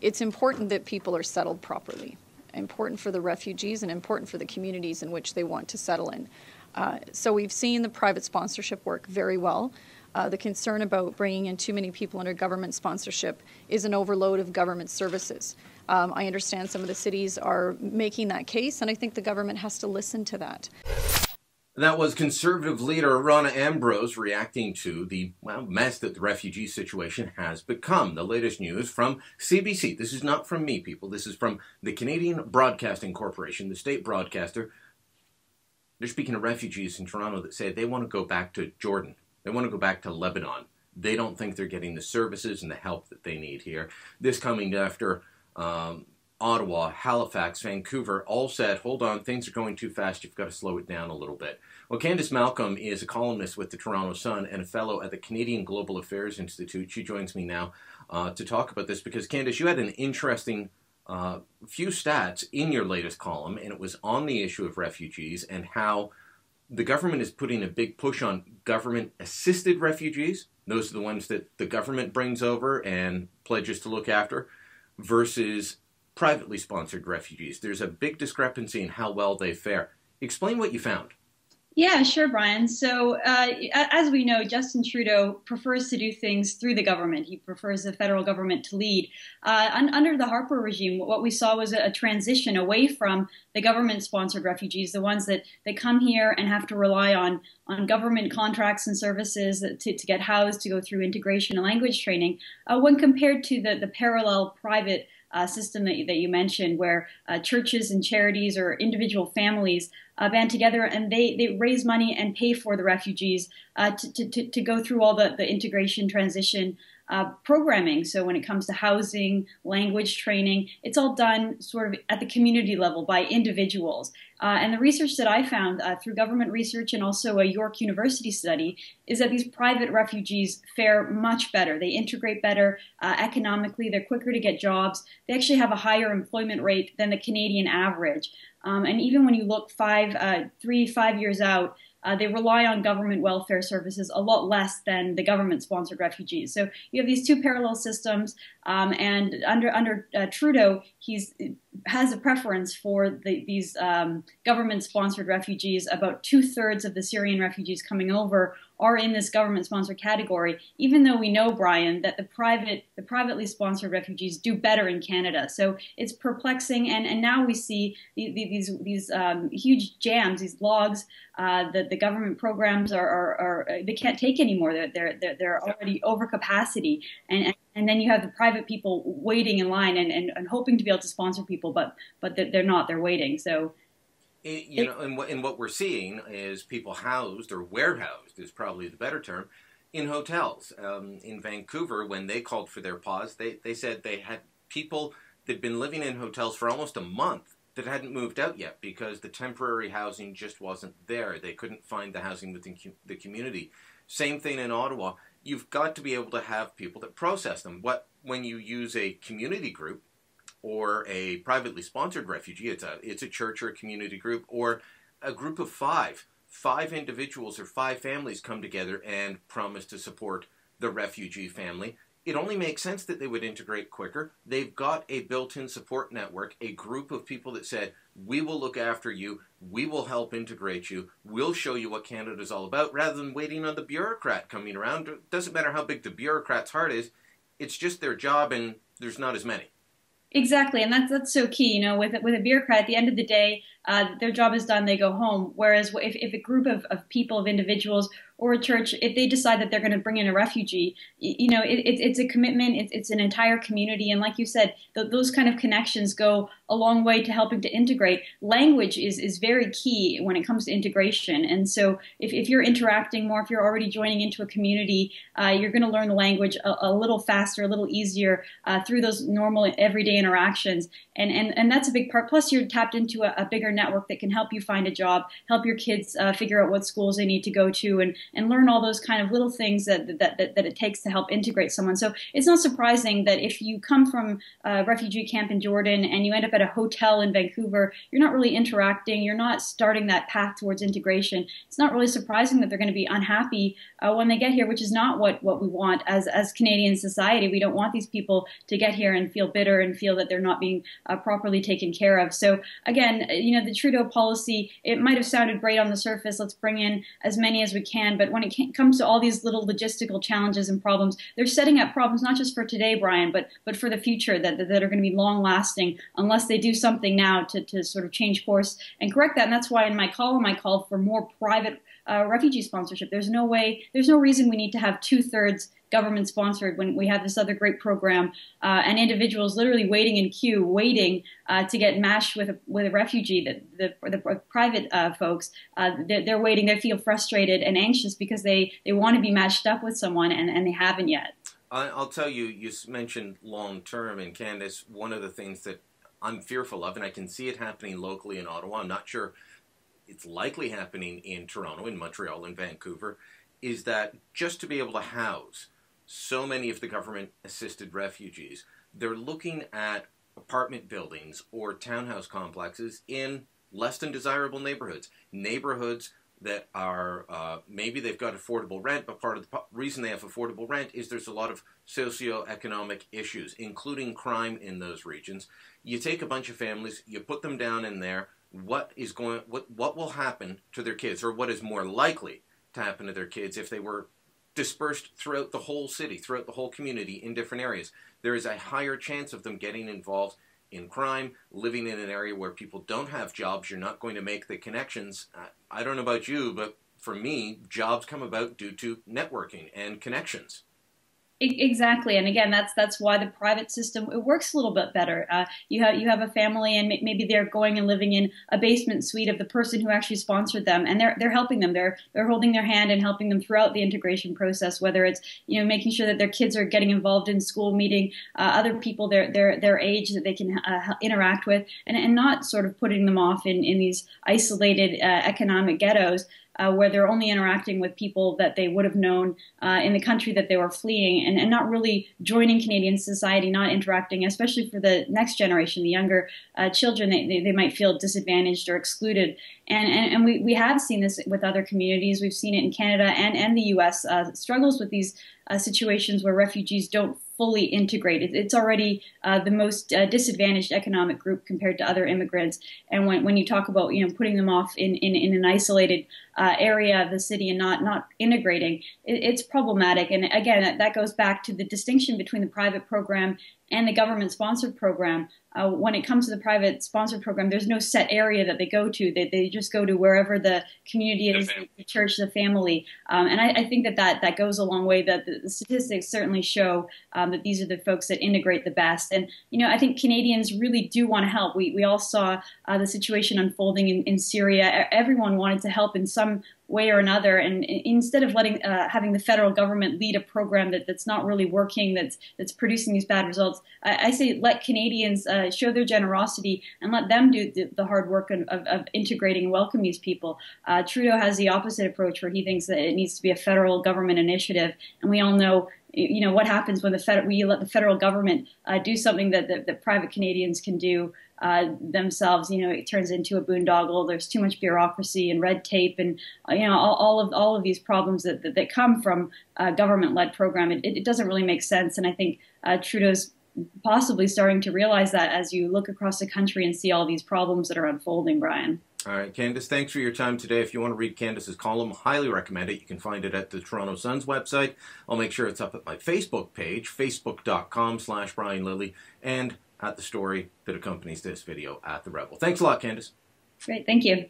it's important that people are settled properly, important for the refugees and important for the communities in which they want to settle in. So we've seen the private sponsorship work very well. The concern about bringing in too many people under government sponsorship is an overload of government services. I understand some of the cities are making that case, and I think the government has to listen to that. That was Conservative leader RONA AMBROSE reacting to the mess that the refugee situation has become. The latest news from CBC. This is not from me, people. This is from the Canadian Broadcasting Corporation, the state broadcaster. They're speaking of refugees in Toronto that say they want to go back to Jordan. They want to go back to Lebanon. They don't think they're getting the services and the help that they need here. This coming after Ottawa, Halifax, Vancouver all said, hold on, things are going too fast, you've got to slow it down a little bit. Well, Candice Malcolm is a columnist with the Toronto Sun and a fellow at the Canadian Global Affairs Institute. She joins me now to talk about this because, Candice, you had an interesting few stats in your latest column, and it was on the issue of refugees and how the government is putting a big push on government-assisted refugees. Those are the ones that the government brings over and pledges to look after, versus privately sponsored refugees. There's a big discrepancy in how well they fare. Explain what you found. Yeah, sure, Brian. So as we know, Justin Trudeau prefers to do things through the government. He prefers the federal government to lead. Under the Harper regime, what we saw was a transition away from the government-sponsored refugees, the ones that come here and have to rely on government contracts and services to get housed, to go through integration and language training, when compared to the parallel private system that you mentioned, where churches and charities or individual families band together and they raise money and pay for the refugees to go through all the integration transition programming. So when it comes to housing, language training, it's all done sort of at the community level by individuals. And the research that I found through government research and also a York University study is that these private refugees fare much better. They integrate better economically. They're quicker to get jobs. They actually have a higher employment rate than the Canadian average. And even when you look 3 to 5 years out, they rely on government welfare services a lot less than the government-sponsored refugees. So you have these two parallel systems, and under Trudeau, he has a preference for these government-sponsored refugees. About 2/3 of the Syrian refugees coming over are in this government-sponsored category, even though we know, Brian, that the privately sponsored refugees do better in Canada. So it's perplexing, and now we see these huge jams, these logs that the government programs are they can't take anymore. They're already over capacity, and then you have the private people waiting in line and hoping to be able to sponsor people, but they're not. They're waiting. So. And what we're seeing is people housed, or warehoused is probably the better term, in hotels. In Vancouver, when they called for their pause, they said they had people that had been living in hotels for almost a month that hadn't moved out yet because the temporary housing just wasn't there. They couldn't find the housing within the community. Same thing in Ottawa. You've got to be able to have people that process them. When you use a community group, or a privately sponsored refugee, it's a church or a community group, or a group of five individuals or 5 families come together and promise to support the refugee family. It only makes sense that they would integrate quicker. They've got a built-in support network, a group of people that said, we will look after you, we will help integrate you, we'll show you what Canada's all about, rather than waiting on the bureaucrat coming around. It doesn't matter how big the bureaucrat's heart is, it's just their job and there's not as many. Exactly, and that's so key. You know, with a bureaucrat, at the end of the day, their job is done, they go home. Whereas if a group of people, of individuals, or a church, if they decide that they're going to bring in a refugee, you know, it's a commitment, it's an entire community. And like you said, those kind of connections go a long way to helping to integrate. Language is very key when it comes to integration. And so if you're interacting more, if you're already joining into a community, you're going to learn the language a little faster, a little easier through those normal everyday interactions. And that's a big part. Plus, you're tapped into a bigger network that can help you find a job, help your kids figure out what schools they need to go to, and learn all those kind of little things that it takes to help integrate someone. So it's not surprising that if you come from a refugee camp in Jordan and you end up at a hotel in Vancouver, you're not really interacting, you're not starting that path towards integration. It's not really surprising that they're going to be unhappy when they get here, which is not what we want as Canadian society. We don't want these people to get here and feel bitter and feel that they're not being properly taken care of. So again, the Trudeau policy, it might have sounded great on the surface, let's bring in as many as we can, but when it comes to all these little logistical challenges and problems, they're setting up problems not just for today, Brian, but for the future that are going to be long lasting unless they do something now to sort of change course and correct that. And that's why in my column I called for more private refugee sponsorship. There's no reason we need to have 2/3 government sponsored when we have this other great program and individuals literally waiting in queue, waiting to get matched with a refugee. The private folks, they're waiting. They feel frustrated and anxious because they want to be matched up with someone and they haven't yet. I'll tell you, you mentioned long term, and Candice, one of the things that I'm fearful of, and I can see it happening locally in Ottawa, I'm not sure it's likely happening in Toronto, in Montreal, in Vancouver, is that just to be able to house so many of the government-assisted refugees, they're looking at apartment buildings or townhouse complexes in less than desirable neighborhoods. Neighborhoods that are, maybe they've got affordable rent, but part of the reason they have affordable rent is there's a lot of socioeconomic issues, including crime in those regions. You take a bunch of families, you put them down in there, what will happen to their kids, or what is more likely to happen to their kids if they were dispersed throughout the whole city, throughout the whole community in different areas? There is a higher chance of them getting involved in crime, living in an area where people don't have jobs. You're not going to make the connections. I don't know about you, but for me, jobs come about due to networking and connections. Exactly, and again, that's why the private system, it works a little bit better. You have a family, and maybe they're going and living in a basement suite of the person who actually sponsored them, and they're helping them. They're holding their hand and helping them throughout the integration process. Whether it's making sure that their kids are getting involved in school, meeting other people their age that they can interact with, and not sort of putting them off in these isolated economic ghettos. Where they're only interacting with people that they would have known in the country that they were fleeing, and not really joining Canadian society, not interacting, especially for the next generation, the younger children. They might feel disadvantaged or excluded. And we have seen this with other communities. We've seen it in Canada and the U.S. Struggles with these situations where refugees don't fully integrated. It's already the most disadvantaged economic group compared to other immigrants. And when you talk about putting them off in an isolated area of the city and not integrating, it's problematic. And again, that goes back to the distinction between the private program and the government-sponsored program. When it comes to the private-sponsored program, there's no set area that they go to. They just go to wherever the community is, the church, the family. And I think that goes a long way. That the statistics certainly show that these are the folks that integrate the best. And, I think Canadians really do want to help. We all saw the situation unfolding in Syria. Everyone wanted to help in some way or another, and instead of having the federal government lead a program that's not really working, that's producing these bad results, I say let Canadians show their generosity and let them do the hard work of integrating and welcome these people. Trudeau has the opposite approach, where he thinks that it needs to be a federal government initiative, and we all know what happens when we let the federal government do something that private Canadians can do themselves. It turns into a boondoggle. There's too much bureaucracy and red tape, and all of these problems that come from a government-led program. It doesn't really make sense, and I think Trudeau's possibly starting to realize that as you look across the country and see all these problems that are unfolding, Brian. All right, Candice, thanks for your time today. If you want to read Candice's column, highly recommend it. You can find it at the Toronto Sun's website. I'll make sure it's up at my Facebook page, facebook.com/Brian Lilley, and at the story that accompanies this video at The Rebel. Thanks a lot, Candice. Great, thank you.